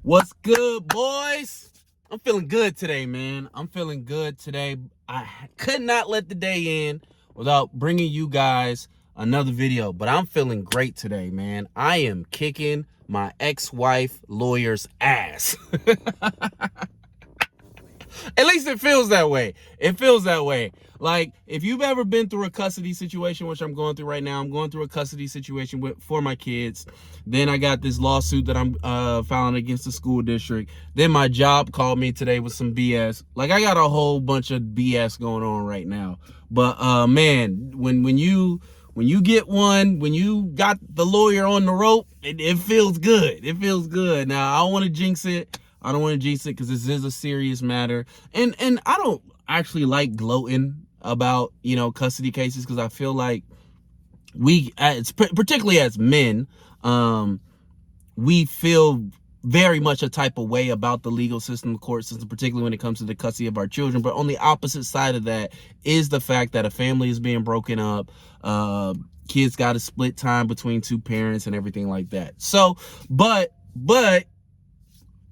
What's good, boys? I'm feeling good today, man. I'm feeling good today. I could not let the day end without bringing you guys another video, but I'm feeling great today, man. I am kicking my ex-wife lawyer's ass. At least it feels that way. It feels that way. Like, if you've ever been through a custody situation, which I'm going through right now, I'm going through a custody situation for my kids. Then I got this lawsuit that I'm filing against the school district. Then my job called me today with some BS. Like, I got a whole bunch of BS going on right now. But man, when you get one, when you got the lawyer on the rope, it feels good. It feels good. Now, I don't want to jinx it. I don't want to jinx it because this is a serious matter. And I don't actually like gloating about, custody cases, because I feel like particularly as men, we feel very much a type of way about the legal system, the court system, particularly when it comes to the custody of our children. But on the opposite side of that is the fact that a family is being broken up. Kids got to split time between two parents and everything like that. So, but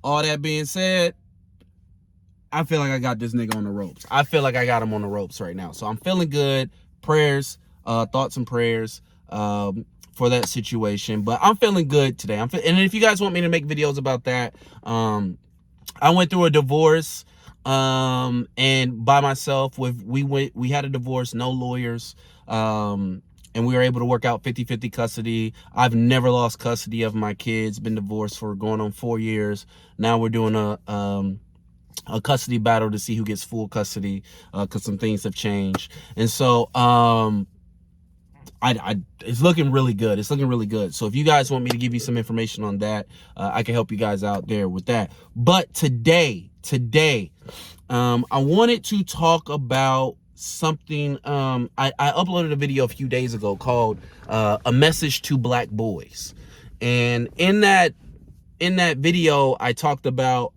all that being said, I feel like I got this nigga on the ropes. I feel like I got him on the ropes right now. So I'm feeling good. Prayers, thoughts and prayers for that situation. But I'm feeling good today. And if you guys want me to make videos about that, I went through a divorce and by myself. We had a divorce, no lawyers. And we were able to work out 50-50 custody. I've never lost custody of my kids. Been divorced for going on 4 years. Now we're doing a custody battle to see who gets full custody, because some things have changed. And so it's looking really good. It's looking really good. So if you guys want me to give you some information on that, I can help you guys out there with that. But today, I wanted to talk about something. I uploaded a video a few days ago called A Message to Black Boys. And in that video, I talked about,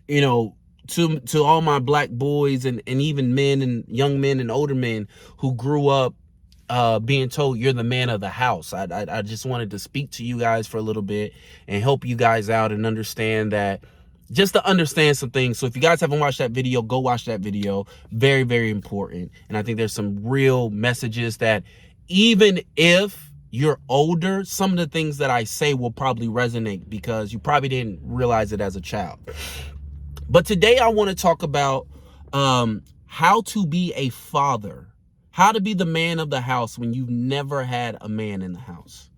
to all my black boys and even men and young men and older men who grew up being told you're the man of the house. I just wanted to speak to you guys for a little bit and help you guys out and understand that, just to understand some things. So if you guys haven't watched that video, go watch that video. Very, very important. And I think there's some real messages that, even if you're older, some of the things that I say will probably resonate because you probably didn't realize it as a child. But today I want to talk about how to be a father, how to be the man of the house when you've never had a man in the house.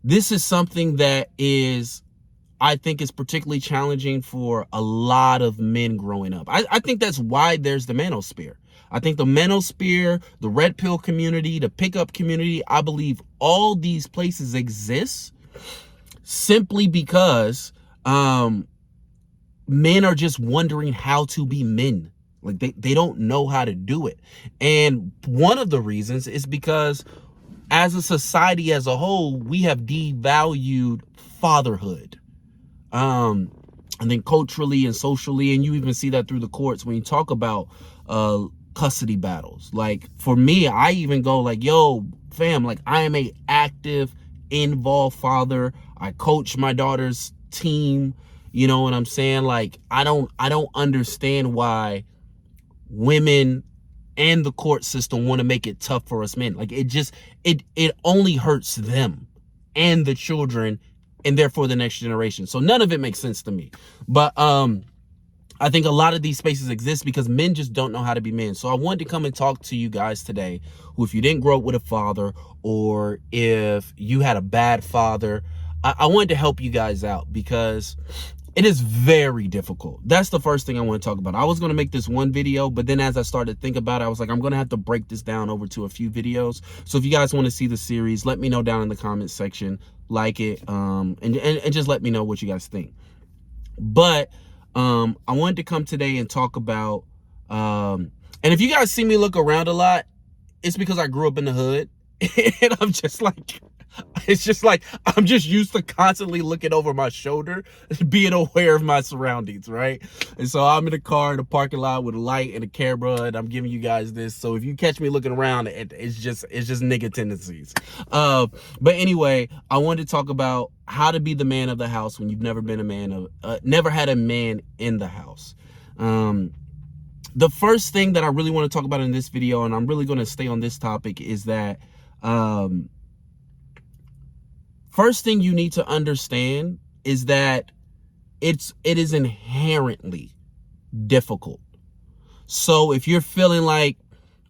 This is something that I think is particularly challenging for a lot of men growing up. I think that's why there's the manosphere. I think the manosphere, the red pill community, the pickup community, I believe all these places exist simply because men are just wondering how to be men. Like they don't know how to do it. And one of the reasons is because as a society as a whole, we have devalued fatherhood. I think culturally and socially, and you even see that through the courts when you talk about custody battles. Like for me, I even go like, yo, fam, like I am a active, involved father. I coach my daughter's team. You know what I'm saying? Like I don't understand why women and the court system want to make it tough for us men. Like it only hurts them and the children, and therefore the next generation. So none of it makes sense to me. But I think a lot of these spaces exist because men just don't know how to be men. So I wanted to come and talk to you guys today who, if you didn't grow up with a father, or if you had a bad father, I wanted to help you guys out because it is very difficult. That's the first thing I want to talk about. I was going to make this one video, but then as I started to think about it, I was like, I'm going to have to break this down over to a few videos. So if you guys want to see the series, let me know down in the comments section, like it, and just let me know what you guys think. But I wanted to come today and talk about, and if you guys see me look around a lot, it's because I grew up in the hood. And I'm just like, It's just like I'm just used to constantly looking over my shoulder, being aware of my surroundings, right? And so I'm in a car in a parking lot with a light and a camera, and I'm giving you guys this. So if you catch me looking around, it's just nigga tendencies. But anyway, I wanted to talk about how to be the man of the house when you've never been a man of, never had a man in the house. The first thing that I really want to talk about in this video, and I'm really going to stay on this topic, is that first thing you need to understand is that it is inherently difficult. So if you're feeling like,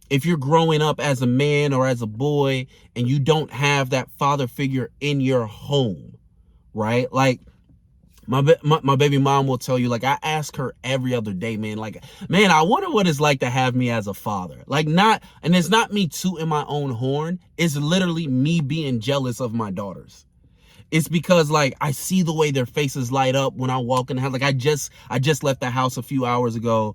if you're growing up as a man or as a boy and you don't have that father figure in your home, right? Like my baby mom will tell you, like, I ask her every other day, man, like, man, I wonder what it's like to have me as a father. Like, not, and it's not me tooting my own horn. It's literally me being jealous of my daughters. It's because, like, I see the way their faces light up when I walk in the house. Like, I just left the house a few hours ago,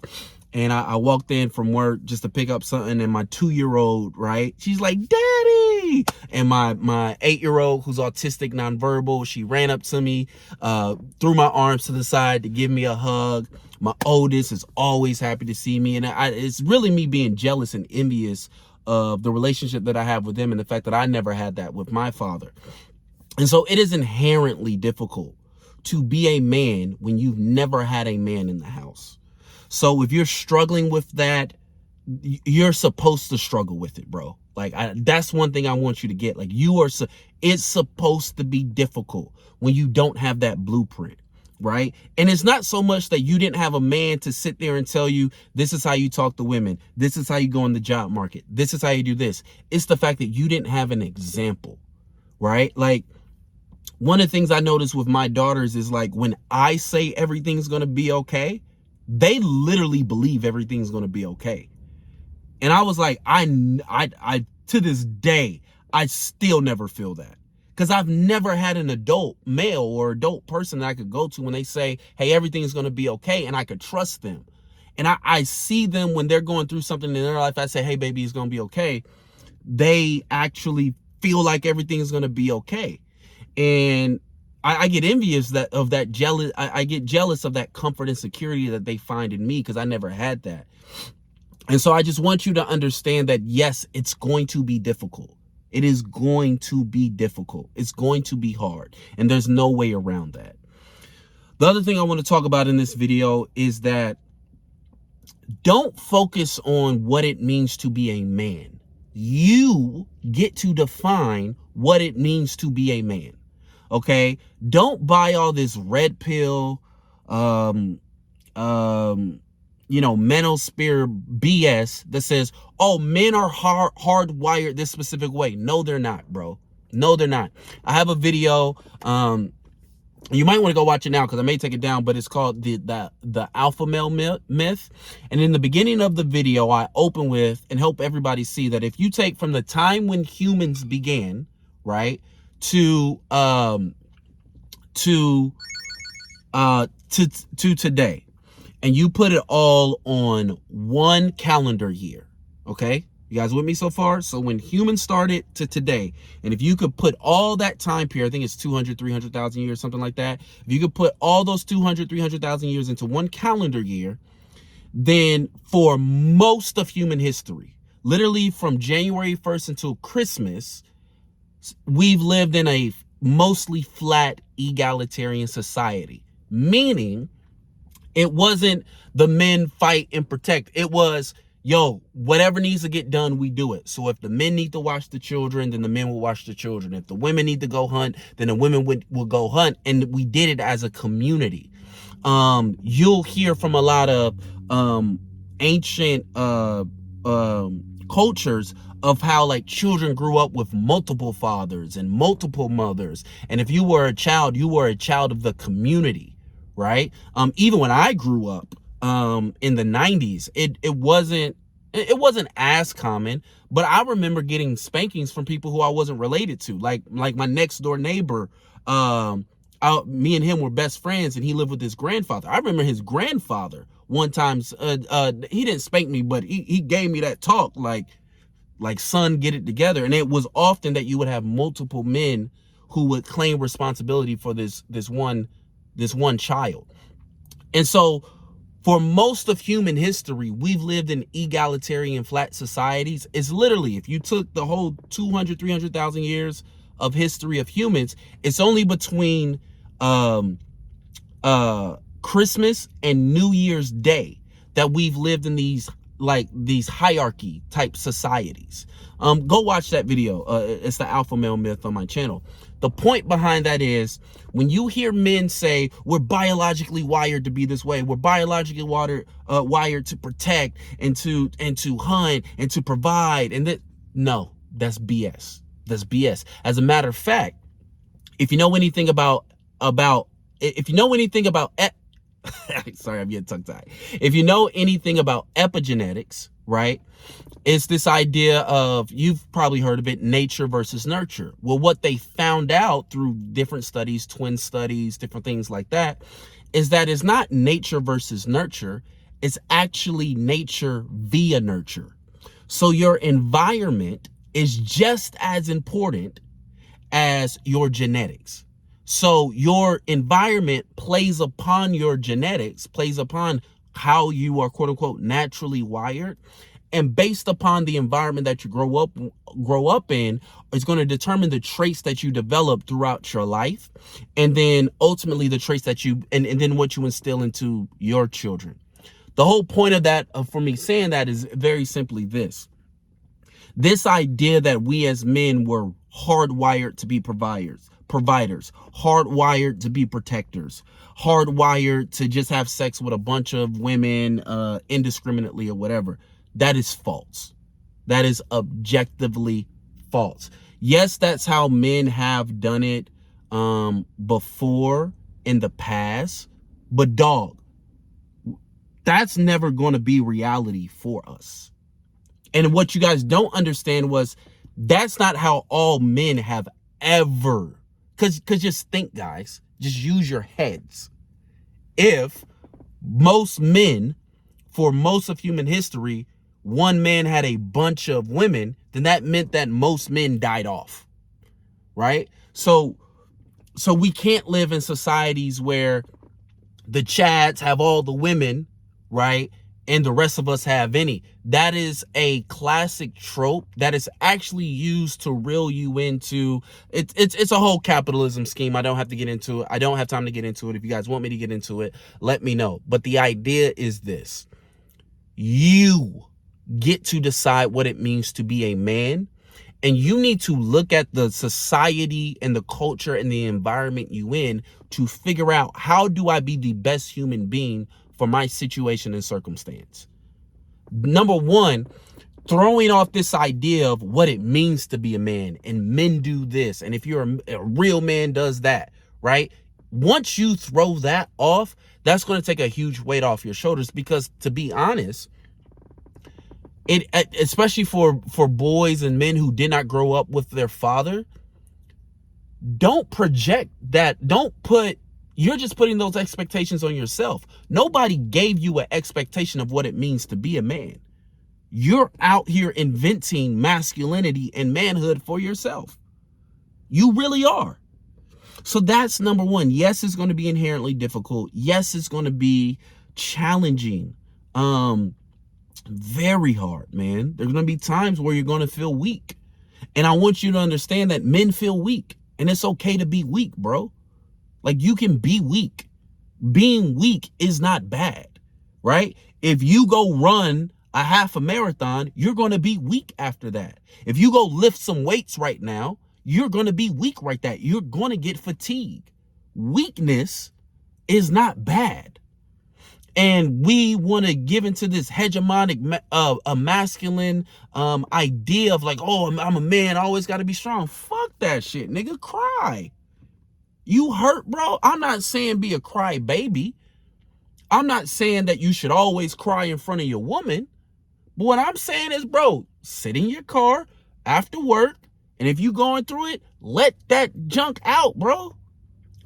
and I walked in from work just to pick up something, and my 2-year-old, right, she's like, Daddy! And my 8-year-old, who's autistic, nonverbal, she ran up to me, threw my arms to the side to give me a hug. My oldest is always happy to see me, and it's really me being jealous and envious of the relationship that I have with them and the fact that I never had that with my father. And so it is inherently difficult to be a man when you've never had a man in the house. So if you're struggling with that, you're supposed to struggle with it, bro. Like, that's one thing I want you to get. Like, it's supposed to be difficult when you don't have that blueprint, right? And it's not so much that you didn't have a man to sit there and tell you, this is how you talk to women. This is how you go in the job market. This is how you do this. It's the fact that you didn't have an example, right? Like, one of the things I notice with my daughters is, like, when I say everything's going to be okay, they literally believe everything's going to be okay. And I was like, I to this day, I still never feel that, because I've never had an adult male or adult person that I could go to when they say, hey, everything's going to be okay, and I could trust them. And I see them when they're going through something in their life. I say, hey, baby, it's going to be okay. They actually feel like everything's going to be okay. And I get envious of that jealous. I get jealous of that comfort and security that they find in me, because I never had that. And so I just want you to understand that, yes, it's going to be difficult. It is going to be difficult. It's going to be hard. And there's no way around that. The other thing I want to talk about in this video is that don't focus on what it means to be a man. You get to define what it means to be a man. Okay, don't buy all this red pill, manosphere BS that says, oh, men are hardwired this specific way. No, they're not, bro. No, they're not. I have a video. You might want to go watch it now, because I may take it down, but it's called the alpha male myth. And in the beginning of the video, I open with and help everybody see that if you take from the time when humans began, right, to today, and you put it all on one calendar year, okay? You guys with me so far? So when humans started to today, and if you could put all that time period, I think it's 200, 300,000 years, something like that. If you could put all those 200, 300,000 years into one calendar year, then for most of human history, literally from January 1st until Christmas, we've lived in a mostly flat egalitarian society, meaning it wasn't the men fight and protect. It was, yo, whatever needs to get done, we do it. So if the men need to watch the children, then the men will watch the children. If the women need to go hunt, then the women will go hunt. And we did it as a community. You'll hear from a lot of ancient cultures of how, like, children grew up with multiple fathers and multiple mothers. And if you were a child, you were a child of the community, right? Even when I grew up in the 90s, it wasn't as common, but I remember getting spankings from people who I wasn't related to, like my next door neighbor. Me and him were best friends, and he lived with his grandfather. I remember his grandfather one time, he didn't spank me, but he gave me that talk, like, Like, son, get it together. And it was often that you would have multiple men who would claim responsibility for this one child. And so for most of human history, we've lived in egalitarian flat societies. It's literally, if you took the whole 200, 300,000 years of history of humans, it's only between Christmas and New Year's Day that we've lived in these hierarchy type societies. Go watch that video. It's the alpha male myth on my channel. The point behind that is, when you hear men say we're biologically wired to be this way, we're biologically wired to protect and to hunt and to provide, and that, no, that's BS. That's BS. As a matter of fact, if you know anything about sorry, I'm getting tongue-tied. If you know anything about epigenetics, right, it's this idea of, you've probably heard of it, nature versus nurture. Well, what they found out through different studies, twin studies, different things like that, is that it's not nature versus nurture. It's actually nature via nurture. So your environment is just as important as your genetics. So your environment plays upon your genetics, plays upon how you are, quote unquote, naturally wired. And based upon the environment that you grow up in, is going to determine the traits that you develop throughout your life. And then ultimately the traits that and then what you instill into your children. The whole point of that, for me saying that, is very simply this idea that we as men were hardwired to be providers, hardwired to be protectors, hardwired to just have sex with a bunch of women indiscriminately or whatever. That is false. That is objectively false. Yes, that's how men have done it before in the past, but dog, that's never going to be reality for us. And what you guys don't understand was, that's not how all men have ever, because just think, guys, just use your heads. If most men, for most of human history, one man had a bunch of women, then that meant that most men died off, right? So we can't live in societies where the Chads have all the women, right, and the rest of us have any. That is a classic trope that is actually used to reel you into it. It's a whole capitalism scheme. I don't have to get into it. I don't have time to get into it. If you guys want me to get into it, let me know. But the idea is this: you get to decide what it means to be a man, and you need to look at the society and the culture and the environment you in to figure out, how do I be the best human being for my situation and circumstance? Number one, throwing off this idea of what it means to be a man, and men do this, and if you're a real man does that, right? Once you throw that off, that's going to take a huge weight off your shoulders, because, to be honest, it, especially for boys and men who did not grow up with their father, don't project that. You're just putting those expectations on yourself. Nobody gave you an expectation of what it means to be a man. You're out here inventing masculinity and manhood for yourself. You really are. So that's number one. Yes, it's going to be inherently difficult. Yes, it's going to be challenging. Very hard, man. There's going to be times where you're going to feel weak. And I want you to understand that men feel weak, and it's okay to be weak, bro. Like, you can be weak. Being weak is not bad, right? If you go run a half a marathon, you're going to be weak after that. If you go lift some weights right now, you're going to be weak right there. You're going to get fatigued. Weakness is not bad. And we want to give into this hegemonic, a masculine idea of like, oh, I'm a man, I always got to be strong. Fuck that shit, nigga. Cry. You hurt, bro? I'm not saying be a cry baby. I'm not saying that you should always cry in front of your woman. But what I'm saying is, bro, sit in your car after work, and if you going through it, let that junk out, bro.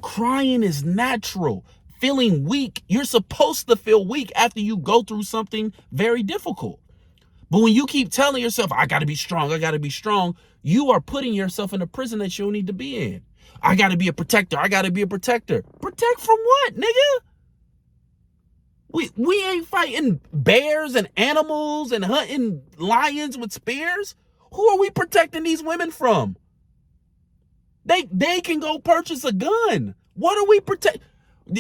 Crying is natural. Feeling weak, you're supposed to feel weak after you go through something very difficult. But when you keep telling yourself, I got to be strong, I got to be strong, you are putting yourself in a prison that you don't need to be in. I got to be a protector. I got to be a protector. Protect from what, nigga? We ain't fighting bears and animals and hunting lions with spears. Who are we protecting these women from? They can go purchase a gun. What are we protect?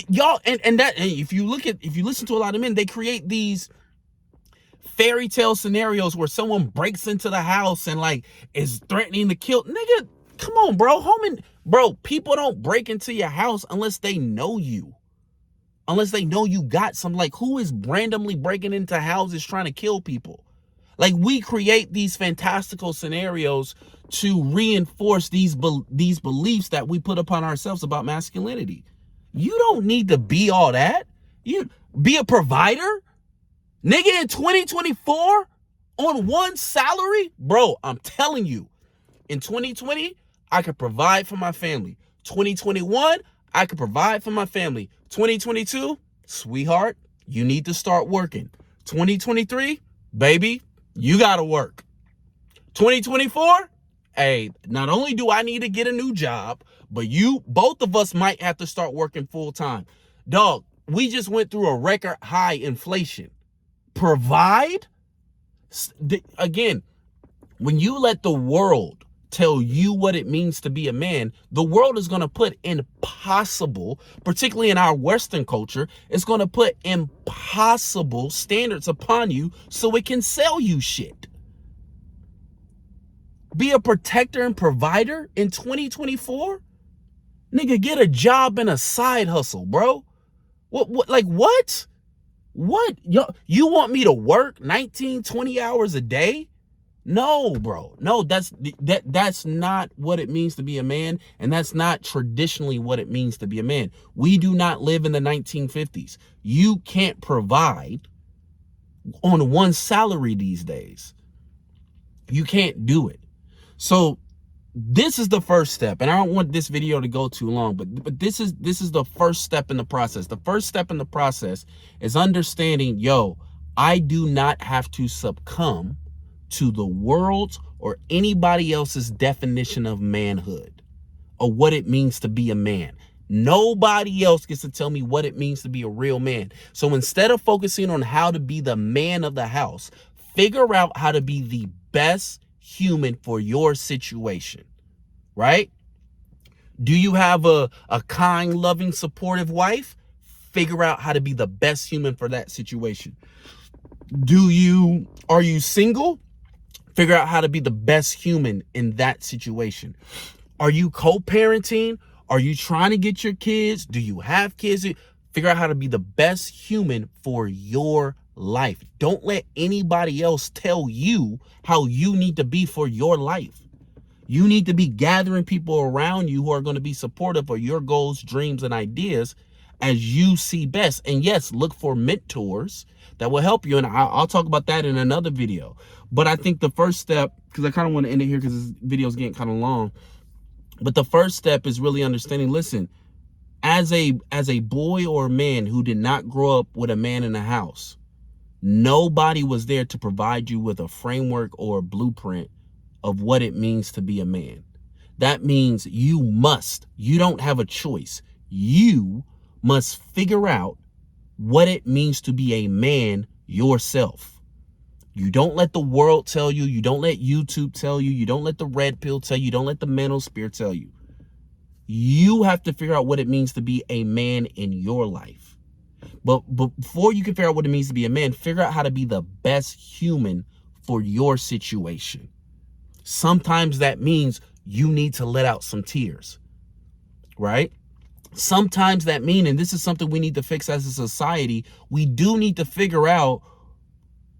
Y'all, and if you listen to a lot of men, they create these fairy tale scenarios where someone breaks into the house and like is threatening to kill. Nigga, come on, bro. Bro, people don't break into your house unless they know you. Unless they know you got some, like, who is randomly breaking into houses trying to kill people? Like, we create these fantastical scenarios to reinforce these beliefs that we put upon ourselves about masculinity. You don't need to be all that. You be a provider. Nigga, in 2024 on one salary? Bro, I'm telling you, in 2020, I could provide for my family. 2021, I could provide for my family. 2022, sweetheart, you need to start working. 2023, baby, you gotta work. 2024, hey, not only do I need to get a new job, but both of us might have to start working full time. Dog, we just went through a record high inflation. Provide? Again, when you let the world tell you what it means to be a man, the world is going to put impossible, particularly in our Western culture, it's going to put impossible standards upon you so it can sell you shit. Be a protector and provider in 2024? Nigga, get a job and a side hustle, bro. What? What? You want me to work 19, 20 hours a day? No, bro. No, that's not what it means to be a man, and that's not traditionally what it means to be a man. We do not live in the 1950s. You can't provide on one salary these days. You can't do it. So this is the first step, and I don't want this video to go too long, but this is the first step in the process. The first step in the process is understanding, I do not have to succumb to the world's or anybody else's definition of manhood or what it means to be a man. Nobody else gets to tell me what it means to be a real man. So instead of focusing on how to be the man of the house, figure out how to be the best human for your situation, right? Do you have a kind, loving, supportive wife? Figure out how to be the best human for that situation. Are you single? Figure out how to be the best human in that situation. Are you co-parenting? Are you trying to get your kids? Do you have kids? Figure out how to be the best human for your life. Don't let anybody else tell you how you need to be for your life. You need to be gathering people around you who are going to be supportive of your goals, dreams, and ideas as you see best. And yes, look for mentors that will help you. And I'll talk about that in another video. But I think the first step, because I kind of want to end it here because this video is getting kind of long. But the first step is really understanding, listen, as a boy or a man who did not grow up with a man in the house, nobody was there to provide you with a framework or a blueprint of what it means to be a man. That means you don't have a choice. You must figure out what it means to be a man yourself. You don't let the world tell you. You don't let YouTube tell you. You don't let the red pill tell you. You don't let the manosphere tell you. You have to figure out what it means to be a man in your life. But before you can figure out what it means to be a man, figure out how to be the best human for your situation. Sometimes that means you need to let out some tears, right? Sometimes that means, and this is something we need to fix as a society, we do need to figure out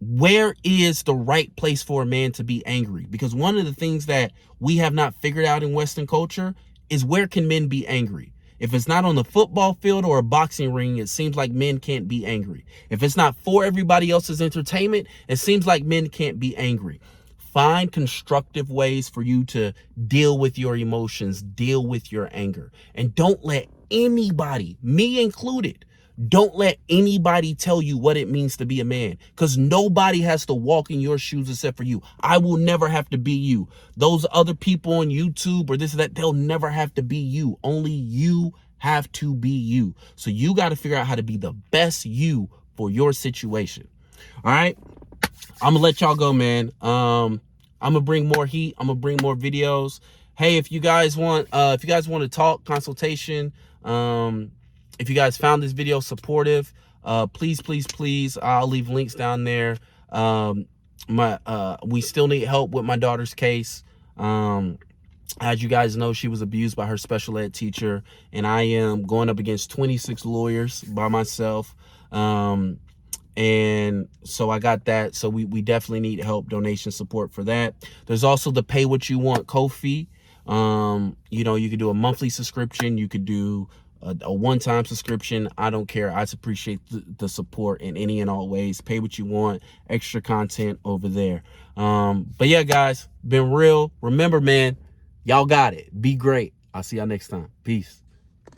where is the right place for a man to be angry. Because one of the things that we have not figured out in Western culture is where can men be angry. If it's not on the football field or a boxing ring, it seems like men can't be angry. If it's not for everybody else's entertainment, it seems like men can't be angry. Find constructive ways for you to deal with your emotions, deal with your anger. And don't let anybody, me included, Don't let anybody tell you what it means to be a man, because nobody has to walk in your shoes except for you. I will never have to be you. Those other people on YouTube or this or that, they'll never have to be you. Only you have to be you. So you got to figure out how to be the best you for your situation. All right. I'm gonna let y'all go, man. I'm gonna bring more heat. I'm gonna bring more videos. Hey, if you guys want to talk consultation, if you guys found this video supportive, please, I'll leave links down there. We still need help with my daughter's case. As you guys know, she was abused by her special ed teacher, and I am going up against 26 lawyers by myself. And so I got that. So we definitely need help, donation support for that. There's also the Pay What You Want Ko-fi. You know, you could do a monthly subscription. You could do a one-time subscription. I don't care. I appreciate the support in any and all ways. Pay what you want. Extra content over there. But yeah, guys, been real. Remember, man, y'all got it. Be great. I'll see y'all next time. Peace.